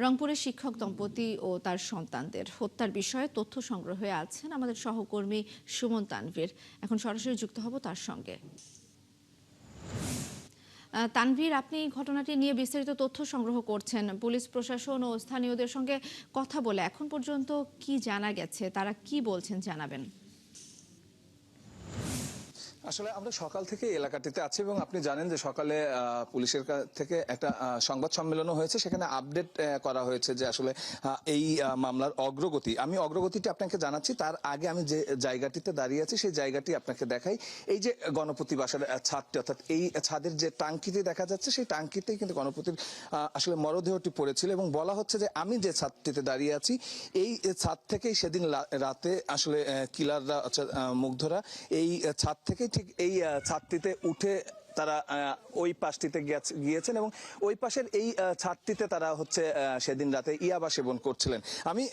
রংপুরের শিক্ষক দম্পতি ও তার সন্তানদের হত্যার বিষয়ে তথ্য সংগ্রহে আছেন আমাদের সহকর্মী সুমন তানভীর। এখন সরাসরি যুক্ত হব তার সঙ্গে। তানভীর, আপনি ঘটনাটি নিয়ে বিস্তারিত তথ্য সংগ্রহ করছেন। পুলিশ প্রশাসন ও স্থানীয়দের সঙ্গে কথা বলে এখন পর্যন্ত কি জানা গেছে, তারা কি বলছেন জানাবেন। আসলে আমরা সকাল থেকে এলাকাটিতে আছি এবং আপনি জানেন যে সকালে পুলিশের থেকে একটা সংবাদ সম্মেলনও হয়েছে, সেখানে আপডেট করা হয়েছে যে আসলে এই মামলার অগ্রগতি। আমি অগ্রগতিটি আপনাকে জানাচ্ছি, তার আগে আমি যে জায়গাটিতে দাঁড়িয়ে আছি সেই জায়গাটি আপনাকে দেখাই। এই যে গণপতি বাসার ছাদটি, অর্থাৎ এই ছাদের যে টাঙ্কিটি দেখা যাচ্ছে, সেই টাঙ্কিতেই কিন্তু গণপতির আসলে মরদেহটি পড়েছিল এবং বলা হচ্ছে যে আমি যে ছাদটিতে দাঁড়িয়ে আছি এই ছাদ থেকেই সেদিন রাতে আসলে কিলাররা মুগ্ধরা এই ছাদ থেকেই ঠিক এই ছাদটিতে উঠে তারা ওই পাশটিতে গিয়েছেন এবং ওই পাশের এই ছাদটিতে তারা হচ্ছে সেদিন রাতে ইয়াবা সেবন করছিলেন। আমি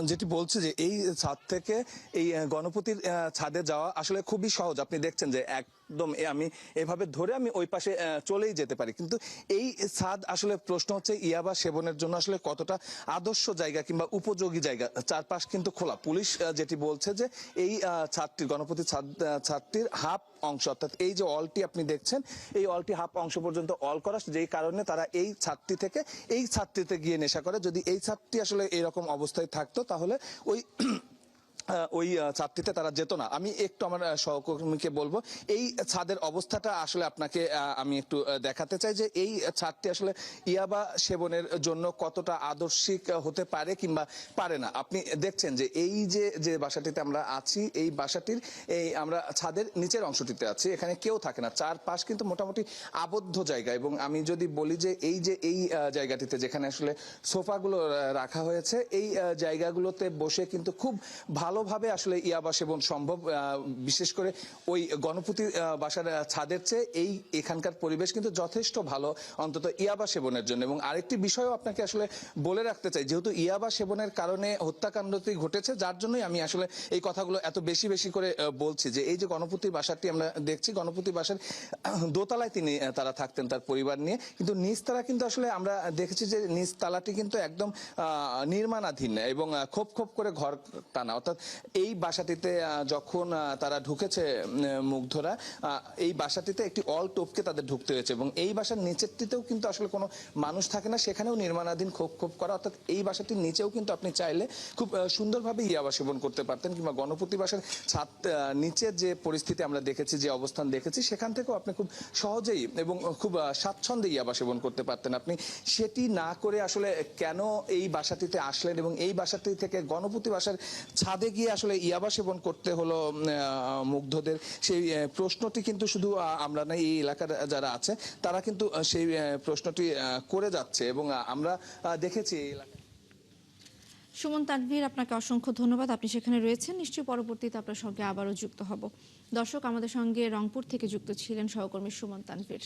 যেটি বলছি যে এই ছাদ থেকে এই গণপতির ছাদে যাওয়া আসলে খুবই সহজ। আপনি দেখছেন যে একদম আমি এভাবে ধরে আমি ওই পাশে চলেই যেতে পারি, কিন্তু এই ছাদ আসলে প্রশ্ন হচ্ছে ইয়াবা সেবনের জন্য আসলে কতটা আদর্শ জায়গা কিংবা উপযোগী জায়গা। চারপাশ কিন্তু খোলা। পুলিশ যেটি বলছে যে এই ছাদটির গণপতির ছাদটির হাফ অংশ, অর্থাৎ এই যে অলটি আপনি দেখছেন এই অলটি হাফ অংশ পর্যন্ত অল করা, যেই কারণে তারা এই ছাদটি থেকে এই ছাদটিতে গিয়ে নেশা করে। যদি এই ছাদটি আসলে এরকম অবস্থায় থাকতো তাহলে ওই ছাদটিতে তারা যেত না। আমি একটু আমার সহকর্মীকে বলবো এই ছাদের অবস্থাটা আসলে আপনাকে আমি একটু দেখাতে চাই যে এই ছাদটি আসলে ইয়াবা সেবনের জন্য কতটা আদর্শিক হতে পারে কিংবা পারে না। আপনি দেখছেন যে এই যে বাসাটিতে আমরা আছি, এই বাসাটির আমরা ছাদের নিচের অংশটিতে আছি, এখানে কেউ থাকে না, চারপাশ কিন্তু মোটামুটি আবদ্ধ জায়গা। এবং আমি যদি বলি যে এই জায়গাটিতে যেখানে আসলে সোফাগুলো রাখা হয়েছে, এই জায়গাগুলোতে বসে কিন্তু খুব ভালোভাবে আসলে ইয়াবা সেবন সম্ভব। বিশেষ করে ওই গণপতি বাসার ছাদের চেয়ে এখানকার পরিবেশ কিন্তু যথেষ্ট ভালো, অন্তত ইয়াবা সেবনের জন্য। এবং আরেকটি বিষয়ও আপনাকে আসলে বলে রাখতে চাই, যেহেতু ইয়াবা সেবনের কারণে হত্যাকাণ্ডটি ঘটেছে, যার জন্যই আমি আসলে এই কথাগুলো এত বেশি করে বলছি যে এই যে গণপতি বাসাটি আমরা দেখছি, গণপতি বাসার দোতলায় তারা থাকতেন তার পরিবার নিয়ে, কিন্তু নিচতলা কিন্তু আসলে আমরা দেখেছি যে নিচতলাটি কিন্তু একদম নির্মাণাধীন এবং খোপ করে ঘর টানা। অর্থাৎ এই বাসাটিতে যখন তারা ঢুকেছে মুগ্ধরা, এই বাসাটিতে একটি অল টোপকে তাদের ঢুকতে হয়েছে এবং এই বাসার নিচেরটিতেও কিন্তু আসলে কোনো মানুষ থাকে না, সেখানেও নির্মাণাধীন খোপ করা। অর্থাৎ এই বাসাটির নিচেও কিন্তু আপনি চাইলে খুব সুন্দরভাবে ইয়াবা সেবন করতে পারতেন, কিংবা গণপতি বাসার ছাদ নিচের যে পরিস্থিতি আমরা দেখেছি, যে অবস্থান দেখেছি, সেখান থেকেও আপনি খুব সহজেই এবং খুব স্বাচ্ছন্দ্যে ইয়াবা সেবন করতে পারতেন। আপনি সেটি না করে আসলে কেন এই বাসাটিতে আসলেন এবং এই বাসাটি থেকে গণপতি বাসার ছাদে গিয়ে আসলে ইয়াবা সেবন করতে হলো মুগ্ধদের, সেই প্রশ্নটি কিন্তু শুধু আমরা না, এই এলাকার যারা আছে তারা কিন্তু সেই প্রশ্নটি করে যাচ্ছে এবং আমরা দেখেছি এই এলাকায়। সুমন তানভীর, আপনাকে অসংখ্য ধন্যবাদ। আপনি সেখানে রয়েছেন, নিশ্চয়ই পরবর্তীতে আপনার সঙ্গে আবারও যুক্ত হব। দর্শক, আমাদের সঙ্গে রংপুর থেকে যুক্ত ছিলেন সহকর্মী সুমন তানভীর।